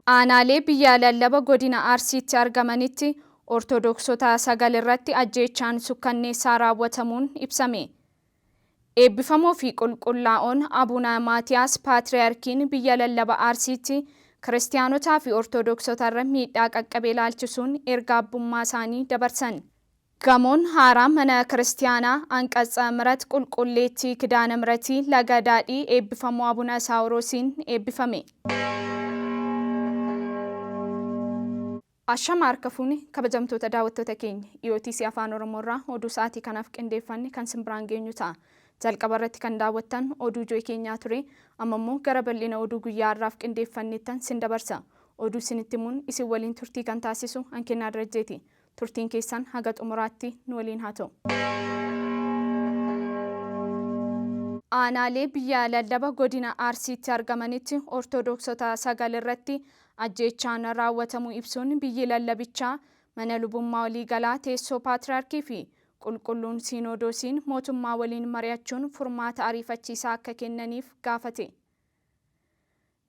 Aanaalee biyya lallaba godina Arsiitti argamanitti Ortodoksota 9 irratti ajjeechaan sukkanneessaa raawwatamuun ibsame. Eebbifamoo fi qulqullaa'oon Abuna Maatiyaas Paatriyaarkiin biyya lallaba Arsiitti Kiristaanotaa fi Ortodoksota irra miidhaa qaqqabee ilaalchisuun ergaa abbummaa isaanii dabarsan. Gamoon haaraa mana kiristaanaa Anqatsa Mirat Qulqulleettii Kidaana Miratii Laga Daadhii eebbifamoo Abuna Saawuroosiin eebbifame. Ashama harka fuuni kabajamtoota daawwattoota keenya EOTC Afaan Oromoorraa oduu sa'aatii kanaaf qindeeffanne kan simbiraan geenyu ta'a. Jalqaba irratti kan daawwattan oduu ijoo keenyaa ture, amma immoo gara bal'ina oduu guyyaa har'aaf qindeeffanneettan sin dabarsa. Oduu isinitti himuun isin waliin turtii kan taasisu Hanqinaa Darajjeeti. Turtiin keessan haga xumuraatti nu waliin haa ta'u. Aanaalee biyya lallaba godina Arsiitti argamanitti Ortodoksota 9 irratti ajjeechaan raawwatamuu ibsuun biyyi lallabichaa mana lubummaa waliigalaa teessoo Paatriyaarkii fi qulqulluun Siinodoosiin mootummaa waliin mari'achuun furmaata ariifachiisaa akka kennaniif gaafate.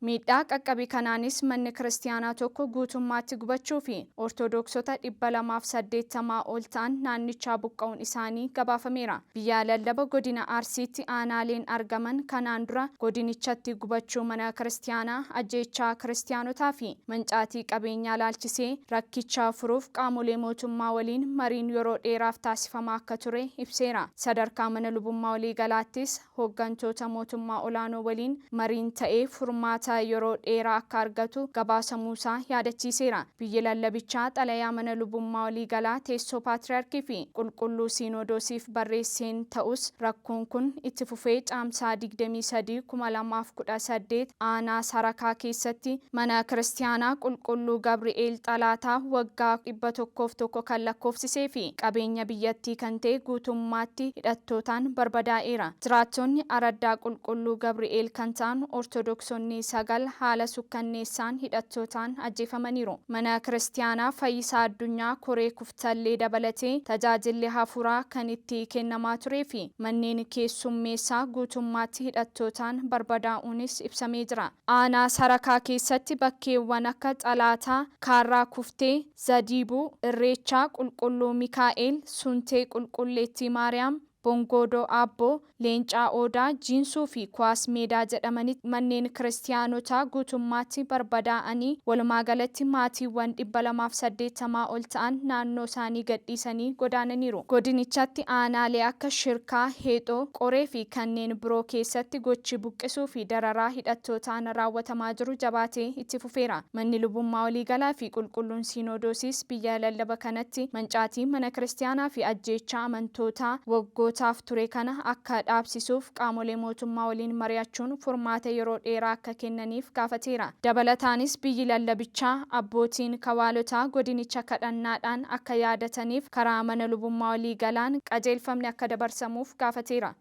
Miidhaa qaqqabii kanaanis manni kiristaanaa tokko guutummaatti gubachuu fi Ortodoksota 280 ol ta'an naannichaa buqqa'uun isaanii gabaafameera. Biyya lallaba godina Arsiitti aanaaleen argaman kanaan dura godinichatti gubachuu mana kiristaanaa, ajjeechaa kiristaanotaa fi mancaatii qabeenyaa ilaalchisee rakkicha furuuf qaamolee mootummaa waliin mariin yeroo dheeraaf taasifamaa akka ture ibseera. Sadarkaa mana lubummaa waliigalaattis hooggantoota mootummaa olaanoo waliin mariin ta'ee furmaata yeroo dheeraa akka argatu gabaasamuusaa yaadachiiseera. Biyyi lallabichaa xalayaa mana lubummaa waliigalaa teessoo Paatriyaarkii fi qulqulluu Siinodoosiif barreesseen ta'us rakkoon kun itti fufee caamsaa 23 2018 aanaa Sarakaa keessatti mana kiristaanaa qulqulluu Gabri'eel Xalaataa waggaa 101 kan lakkoofsisee fi qabeenya biyyattii kan ta'e guutummaatti hidhattootaan barbadaa'eera. Jiraattonni araddaa qulqulluu Gabri'eel kan ta'an Ortodoksonni 9 haala sukkanneessaan hidhattootaan ajjeefamaniiru. Mana kiristaanaa Fayyisaa Addunyaa Koree Kuftallee dabalatee tajaajilli hafuuraa kan itti kennamaa turee fi manneen keessummeessaa guutummaatti hidhattootaan barbadaa'uunis ibsamee jira. Aanaa Sarakaa keessatti bakkeewwan akka Xalaataa, Kaarraa Kuftee, Zadiibuu, Irreechaa Qulqulluu Mikaa'el, Suntee Qulqulleettii Maariyaam, Bongoodoo Aabboo, Leencaa Odaa, Jiinsuu fi Kwaas Meedaa jedhamanitti manneen kiristaanotaa guutummaatti barbadaa'anii walumaa galatti maatiiwwan 280 ol ta'an naannoo isaanii gadhiisanii godaananiiru. Godinichatti aanaalee akka Shirkaa, Heexoo, Qoree fi kanneen biroo keessatti gochi buqqisuu fi dararaa hidhattootaan raawwatamaa jiru jabaatee itti fufeera. Manni lubummaa waliigalaa fi qulqulluun Siinodoosiis biyya lallaba kanatti mancaatii mana kiristaanaa fi ajjeechaa amantootaa waggootaaf ture kana akka dhaabsisuuf qaamolee mootummaa waliin mari'achuun furmaata yeroo dheeraa akka kennaniif gaafateera. Dabalataanis biyyi lallabichaa abbootiin kawaalotaa godinicha kadhannaadhaan akka yaadataniif karaa mana lubummaa waliigalaan qajeelfamni akka dabarsamuuf gaafateera.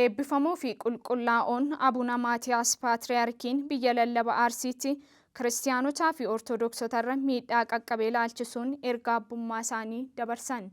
Eebbifamoo fi qulqullaa'oon Abuna Maatiyaas Paatriyaarkiin biyya lallaba Arsiitti kiristaanotaa fi Ortodoksota irra miidhaa qaqqabee ilaalchisuun ergaa abbummaa isaanii dabarsan.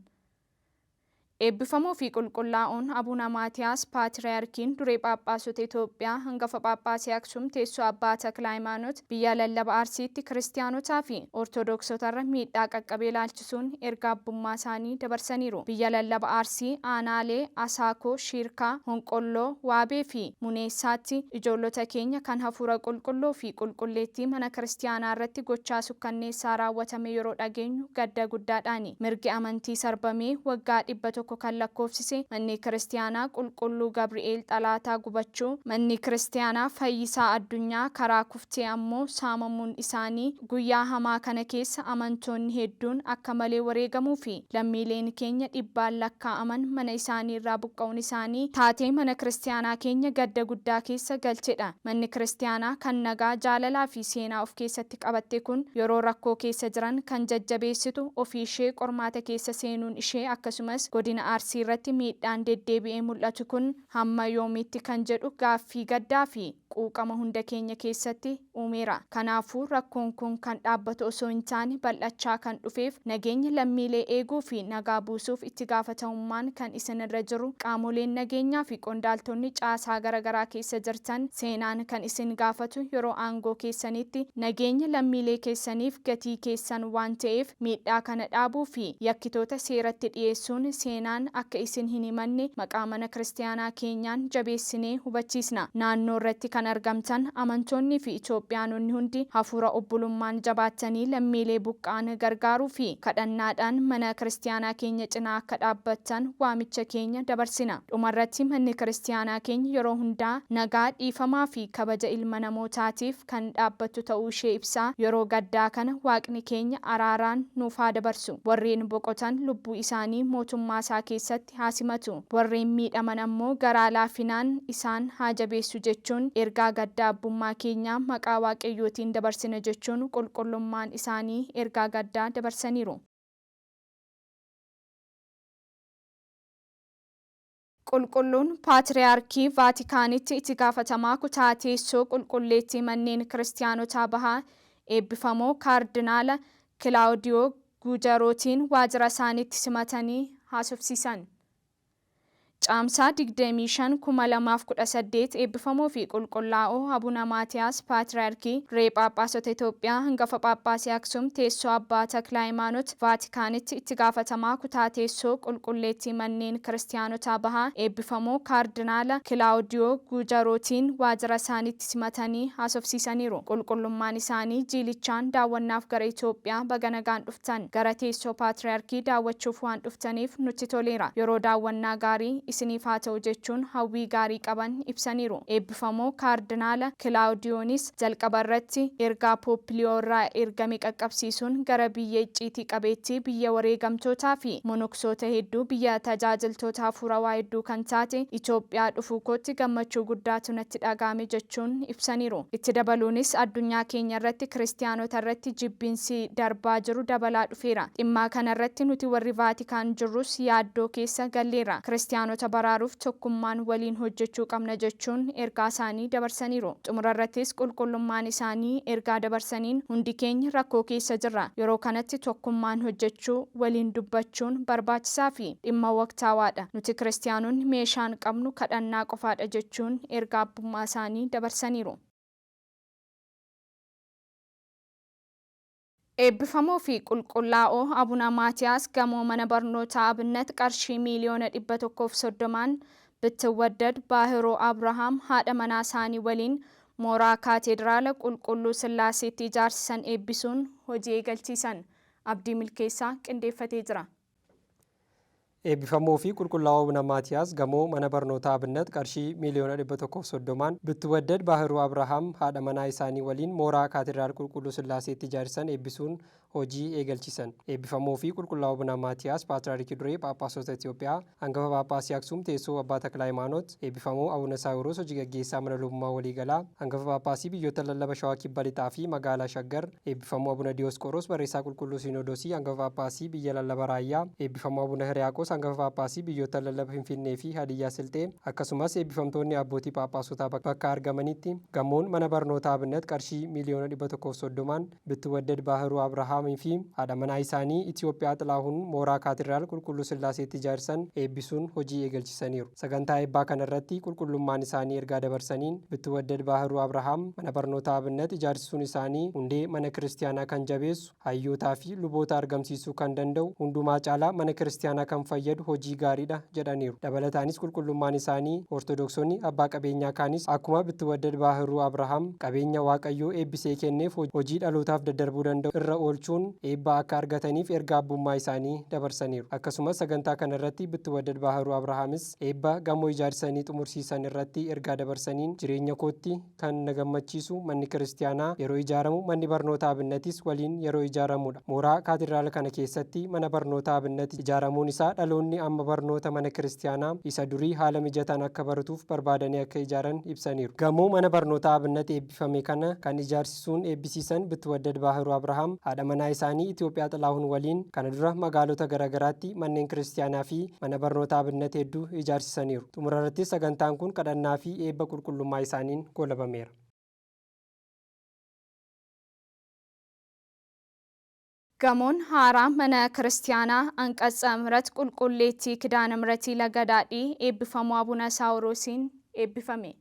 Eebbifamoo fi qulqullaa'oon Abuna Maatiyaas Paatriyaarkiin duree Phaaphaasota Itoophiyaa hangafa Phaaphaasii Aksum teessoo Abbaa Takla Hayimaanoot biyya lallaba Arsiitti kiristaanotaa fi Ortodoksota irra miidhaa qaqqabee ilaalchisuun ergaa abbummaa isaanii dabarsaniiru. Biyya lallaba Arsii aanaalee Asaakoo, Shirkaa, Honqolloo, Waabee fi Muneessaatti ijoollota keenya kan hafuura qulqulluu fi qulqulleettii mana kiristaanaa irratti gochaa sukkanneessaa raawwatame yeroo dhageenyu gadda guddaadhaani. Mirgi amantii sarbamee waggaa 100 kan lakkoofsise manni kiristaanaa qulqulluu Gabri'eel Xalaataa gubachuu, manni kiristaanaa Fayyisaa Addunyaa Karaa Kuftee ammoo saamamuun isaanii guyyaa hamaa kana keessa amantoonni hedduun akka malee wareegamuu fi lammiileen keenya dhibbaan lakkaa'aman mana isaanii irraa buqqa'uun isaanii taatee mana kiristaanaa keenya gadda guddaa keessa galchedha. Manni kiristaanaa kan nagaa, jaalalaa fi seenaa of keessatti qabatte kun yeroo rakkoo keessa jiran kan jajjabeessitu, ofii ishee qormaata keessa seenuun ishee akkasumas godina Arsii irratti miidhaan deddeebi'ee mul'atu kun hamma yoomiitti kan jedhu gaaffii gaddaa fi quuqama hunda keenya keessatti uumeera. Kanaafuu rakkoon kun kan dhaabbatu osoo hin taane bal'achaa kan dhufeef nageenya lammiilee eeguu fi nagaa buusuuf itti gaafatamummaan kan isinirra jiru qaamoleen nageenyaa fi qondaaltonni caasaa garaagaraa keessa jirtan seenaan kan isin gaafatu yeroo aangoo keessanitti nageenya lammiilee keessaniif gatii keessan waan ta'eef miidhaa kana dhaabuu fi yakkitoota seeratti dhiyeessuun seenaan akka isin hin himanne maqaa mana kiristaanaa keenyaan jabeessinee hubachiisna. Naannoo irratti kan argamtan amantoonni fi Itoophiyaanonni hundi hafuura obbolummaan jabaattanii lammiilee buqqaan gargaaruu fi kadhannaadhaan mana kiristaanaa keenya cinaa akka dhaabbattan waamicha keenya dabarsina. Dhumarratti manni kiristaanaa keenya yeroo hundaa nagaa, dhiifamaa fi kabaja ilma namootaatiif kan dhaabbattu ta'uu ishee ibsaa. Yeroo gaddaa kana Waaqni keenya araaraan nuuf haa dabarsu. Warreen boqotan lubbuu isaanii mootummaa isaa keessatti haa simatu. Warreen miidhaman ammoo garaa laafinaan isaan haa jabeessu jechuun ergaa gaddaa abbummaa keenyaa maqaa Waaqayyootiin dabarsina jechuun qulqullummaan isaanii ergaa gaddaa dabarsaniiru. Qulqulluun Paatriyaarkii Vaatikaanitti itti gaafatamaa kutaa teessoo qulqulleettii manneen kiristaanotaa bahaa eebbifamoo kaardinaala Kilaawudiyoo Guujarootiin waajjira isaaniitti simatanii haasofsiisan. Caamsaa 25/2018 eebbifamoo fi qulqullaa'oo Abuna Maatiyaas Paatriyaarkii Ree Phaaphaasota Itoophiyaa hangafa Phaaphaasii Aksum teessoo Abbaa Takla Hayimaanoot Vaatikaanitti itti gaafatamaa kutaa teessoo qulqulleettii manneen kiristaanotaa bahaa eebbifamoo kaardinaala Kilaawudiyoo Guujarootiin waajjira isaaniitti simatanii haasofsiisaniiru. Qulqullummaan isaanii jiilichaan daawwannaaf gara Itoophiyaa baga nagaan dhuftan. Gara teessoo Paatriyaarkii daawwachuuf waan dhuftaniif nutti toleera. Yeroo daawwannaa gaarii isiniif haa ta'u jechuun hawwii gaarii qaban ibsaniiru. Eebbifamoo kaardinaala Kilaawudiyoonis jalqaba irratti ergaa Pooppiliyoo irraa ergame qaqqabsiisuun gara biyya icciitii qabeettii biyya wareegamtootaa fi monoksoota hedduu biyya tajaajiltoota hafuurawaa hedduu kan taate Itoophiyaa dhufuu kootti gammachuu guddaatu natti dhagahame jechuun ibsaniiru. Itti dabaluunis addunyaa keenya irratti kiristaanota irratti jibbiinsi darbaa jiru dabalaa dhufeera. Dhimma kana irratti nuti warri Vaatikaan jirrus yaaddoo keessa galleera. Kiristaanota baraaruuf tokkummaan waliin hojjechuu qabna jechuun ergaa isaanii dabarsaniiru. Xumura irrattis qulqullummaan isaanii ergaa dabarsaniin hundi keenya rakkoo keessa jirra. Yeroo kanatti tokkummaan hojjechuu, waliin dubbachuun barbaachisaa fi dhimma waqtaawaadha. Nuti kiristaanonni meeshaan qabnu kadhannaa qofaadha jechuun ergaa abbummaa isaanii dabarsaniiru. Eebbifamoo fi qulqullaa'oo Abuna Maatiyaas gamoo mana barnootaa Abinnet qarshii miliyoona 130 Bittiwaddad Baahiroo Abrahaam haadha manaa isaanii waliin mooraa kaateediraala qulqulluu Sillaaseetti ijaarsisan eebbisuun hojii eegalchiisan. Abdii Milkeessaa qindeeffatee jira. Eebbifamoo fi qulqullaa'oo Abuna Maatiyaas gamoo mana barnootaa Abinnet qarshii miliyoona 130 Bittiwaddad Baahiroo Abrahaam haadha manaa isaanii waliin mooraa kaateediraala qulqulluu Sillaaseetti ijaarsisan eebbisuun hojii eegalchiisan. Eebbifamoo fi qulqullaa'oo Abuna Maatiyaas Paatriyaarkii duree Phaaphaasota Itoophiyaa hangafa Phaaphaasii Aksum teessoo Abbaa Takla Hayimaanoot eebbifamoo Abuna Saawiroos hojii gaggeessaa mana lubummaa waliigalaa hangafa Phaaphaasii biyyoota lallaba Shawaa Kibba Lixaa fi magaalaa Shaggar eebbifamoo Abuna Diyoosqoroos barreessaa qulqulluu Sinodoosii hangafa Phaaphaasii biyya lallaba Raayyaa eebbifamoo Abuna Hiriyaaqoos hangafa Phaaphaasii biyyoota lallaba Finfinnee fi Hadiyyaa Silxee akkasumas eebbifamtoonni abbootii Phaaphaasota bakka argamanitti gamoon mana barnootaa Abinnet qarshii miliyoona 130 Bittiwaddad Baahiroo Abrahaam fi haadha manaa isaanii Itoophiyaa Xilaahuun mooraa kaateediraala qulqulluu Sillaaseetti ijaarsan eebbisuun hojii eegalchiisaniiru. Sagantaa eebbaa kana irratti qulqullummaan isaanii ergaa dabarsaniin Bittiwaddad Baahiroo Abrahaam mana barnootaa Abinnet ijaarsisuun isaanii hundee mana kiristaanaa kan jabeessu, hayyootaa fi luboota argamsiisuu kan danda'u, hundumaa caalaa mana kiristaanaa kan fayyadu hojii gaariidha jedhaniiru. Dabalataanis qulqullummaan isaanii Ortodoksonni abbaa qabeenyaa kaanis akkuma Bittiwaddad Baahiroo Abrahaam qabeenya Waaqayyoo eebbisee kenneef hojii dhalootaaf daddarbuu danda'u irra oolchuun eebba akka argataniif ergaa abbummaa isaanii dabarsaniiru. Akkasumas sagantaa kana irratti Bittiwaddad Baahiroo Abrahaamis eebba gamoo ijaarsanii xumursiisan irratti ergaa dabarsaniin jireenya kootti kan na gammachiisu manni kiristaanaa yeroo ijaaramu manni barnootaa Abinnetis waliin yeroo ijaaramudha. Mooraa kaateediraala kana keessatti mana barnootaa Abinnet ijaaramuun isaa dhaloonni amma barnoota mana kiristaanaa isa durii haala mijataan akka baratuuf barbaadanii akka ijaaran ibsaniiru. Gamoo mana barnootaa Abinnet eebbifame kana kan ijaarsisuun eebbisiisan Bittiwaddad Baahiroo Abrahaam haadha manaa isaanii Itoophiyaa Xilaahuun waliin kana dura magaalota garaagaraatti manneen kiristaanaa fi mana barnootaa abinnet hedduu ijaarsisaniiru. Xumurarratti sagantaan kun kadhannaa fi eebba qulqullummaa isaaniin goolabameera. Gamoon haaraa mana kiristaanaa Anqatsa ምህረት qulqulleettii Kidaana Mihretii Laga Daadhii eebbifamuu Abuna Saawuroosiin eebbifame.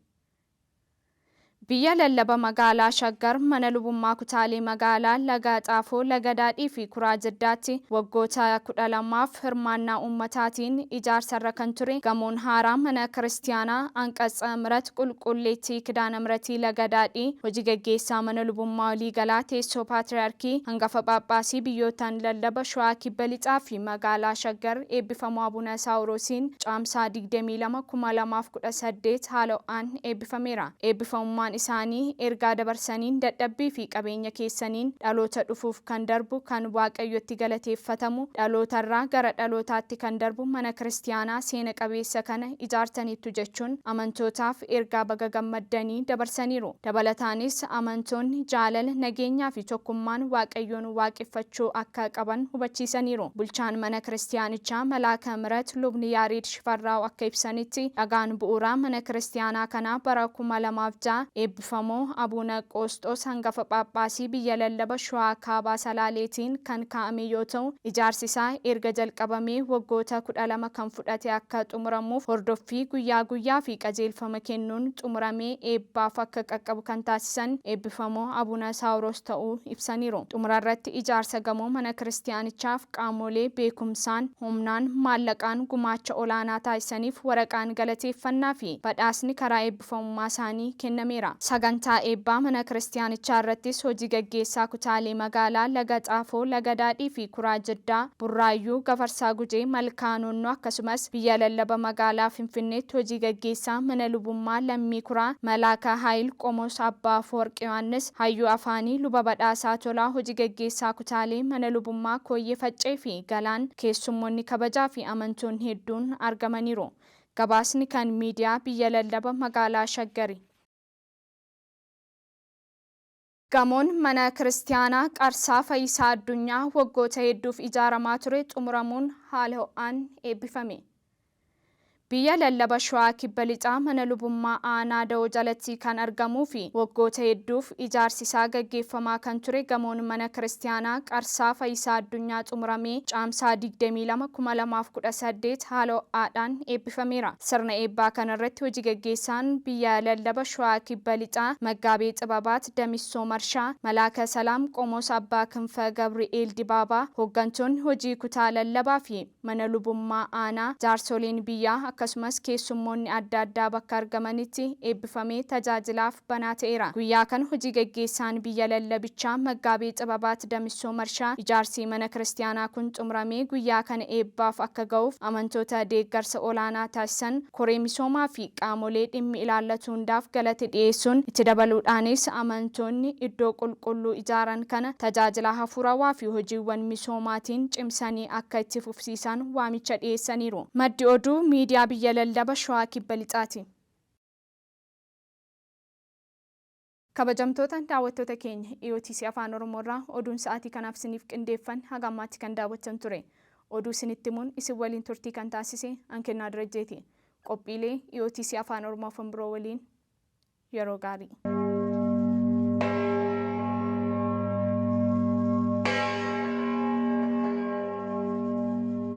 Biyya lallaba magaalaa Shaggar mana lubummaa kutaalee magaalaa Laga Xaafoo Laga Daadhii fi Kuraa Jiddaatti waggoota 12f hirmaannaa uummataatiin ijaarsarra kan ture gamoon haaraa mana kiristaanaa Anqatsa ምህረት qulqulleettii Kidaana Mihretii Laga Daadhii hojii gaggeessaa mana lubummaa waliigalaa teessoo paatriyaarkii hangafa Phaaphaasii biyyootaan lallaba Shawaa Kibba Lixaa fi magaalaa Shaggar eebbifamuu Abuna Saawuroosiin caamsaa 22/2018 haala'aan eebbifameera. Eebbifamummaan isaanii ergaa dabarsaniin dadhabbii fi qabeenya keessaniin dhaloota dhufuuf kan darbu kan waaqayyotti galateeffatamu dhalootarraa gara dhalootaatti kan darbu mana kiristaanaa seena qabeessa kana ijaartaniittu jechuun amantootaaf ergaa baga gammaddanii dabarsaniiru. Dabalataanis amantoonni jaalala nageenyaa fi tokkummaan waaqayyoon waaqeffachuu akka qaban hubachiisaniiru. Bulchaan mana kiristaanichaa Malaaka ምህረት lubni Yaareed Shifarraaw akka ibsanitti dhagaan bu'uuraa mana kiristaanaa kanaa bara 2006 eebbifamoo Abuna Qoosxoos hangafa Phaaphaasii biyya lallaba Shawaa Kaabaa Salaaleetiin kan kaa'ame yoo ta'u ijaarsisaa erga jalqabamee waggoota 12 kan fudhate akka xumuramuuf hordoffii guyyaa fi qajeelfama kennuun xumuramee eebbaaf akka qaqqabu kan taasisan eebbifamoo Abuna Saawuroos ta'uu ibsaniiru. Xumurarratti ijaarsa gamoo mana kiristaanichaaf qaamolee beekumsaan humnaan maallaqaan gumaacha olaanaa taasisaniif waraqaan galateeffannaa fi badhaasni karaa eebbifamummaa isaanii kennameera. Sagantaa eebbaa mana kiristaanichaa irrattis hojii gaggeessaa kutaalee magaalaa Laga Xaafoo Laga Daadhii fi Kuraa Jiddaa Burraayyuu Gafarsaa Gujee Malkaanonnoo akkasumas biyya lallaba magaalaa Finfinneetti hojii gaggeessaa mana lubummaa Lammii Kuraa Malaaka Haayil Qomoos Abbaa Afoorqee Yohaannis Hayyuu Afaanii Luba Badhaasaa Tolaa hojii gaggeessaa kutaalee mana lubummaa Kooyyee Faccee fi Galaan keessummoonni kabajaa fi amantoonni hedduun argamaniiru. Gabaasni kan miidiyaa biyya lallaba magaalaa Shaggari. Gamoon mana kiristaanaa Qarsaa Fayyisaa Addunyaa waggoota hedduuf ijaaramaa ture xumuramuun haala ho'aan eebbifame. Biyya lallaba Shawaa Kibba Lixaa mana lubummaa aanaa Da'oo jalatti kan argamuu fi waggoota hedduuf ijaarsisaa gaggeeffamaa kan ture gamoon mana kiristaanaa Qarsaa Fayyisaa Addunyaa xumuramee caamsaa 22/2018 haala ho'aadhaan eebbifameera. Sirna eebbaa kanarratti hojii gaggeessaan biyya lallaba Shawaa Kibba Lixaa Maggaabee Xibabaat Damissoo Marshaa Malaaka Salaam Qomoos Abbaa Kinfaa Gabri'eel Dibaabaa hooggantoonni hojii kutaa lallabaa fi mana lubummaa aanaa jaarsoleen biyyaa akkasumas keessummoonni adda addaa bakka argamanitti eebbifamee tajaajilaaf banaa ta'eera. Guyyaa kana hojii gaggeessaan biyya lallabichaa Maggaabee Xibabaat Damissoo Marshaa ijaarsi mana kiristaanaa kun xumuramee guyyaa kana eebbaaf akka ga'uuf amantoota deeggarsa olaanaa taasisan koree misoomaa fi qaamolee dhimmi ilaallatu hundaaf galata dhiyeessuun itti dabaluudhaanis amantoonni iddoo qulqulluu ijaaran kana tajaajila hafuurawaa fi hojiiwwan misoomaatiin cimsanii akka itti fufsiisan waamicha dhiyeessaniiru. Maddi oduu miidiyaa biyya lallaba Shawaa Kibba Lixaati. Kabajamtoota daawwattoota keenya EOTC Afaan Oromoorraa oduun sa'aatii kanaaf isiniif qindeeffan haga ammaatti kan daawwattan ture. Oduu isinitti himuun isin waliin turtii kan taasise Ankennaa Dirajjeeti. Qophiilee EOTC Afaan Oromoo biroo waliin yeroo gaarii.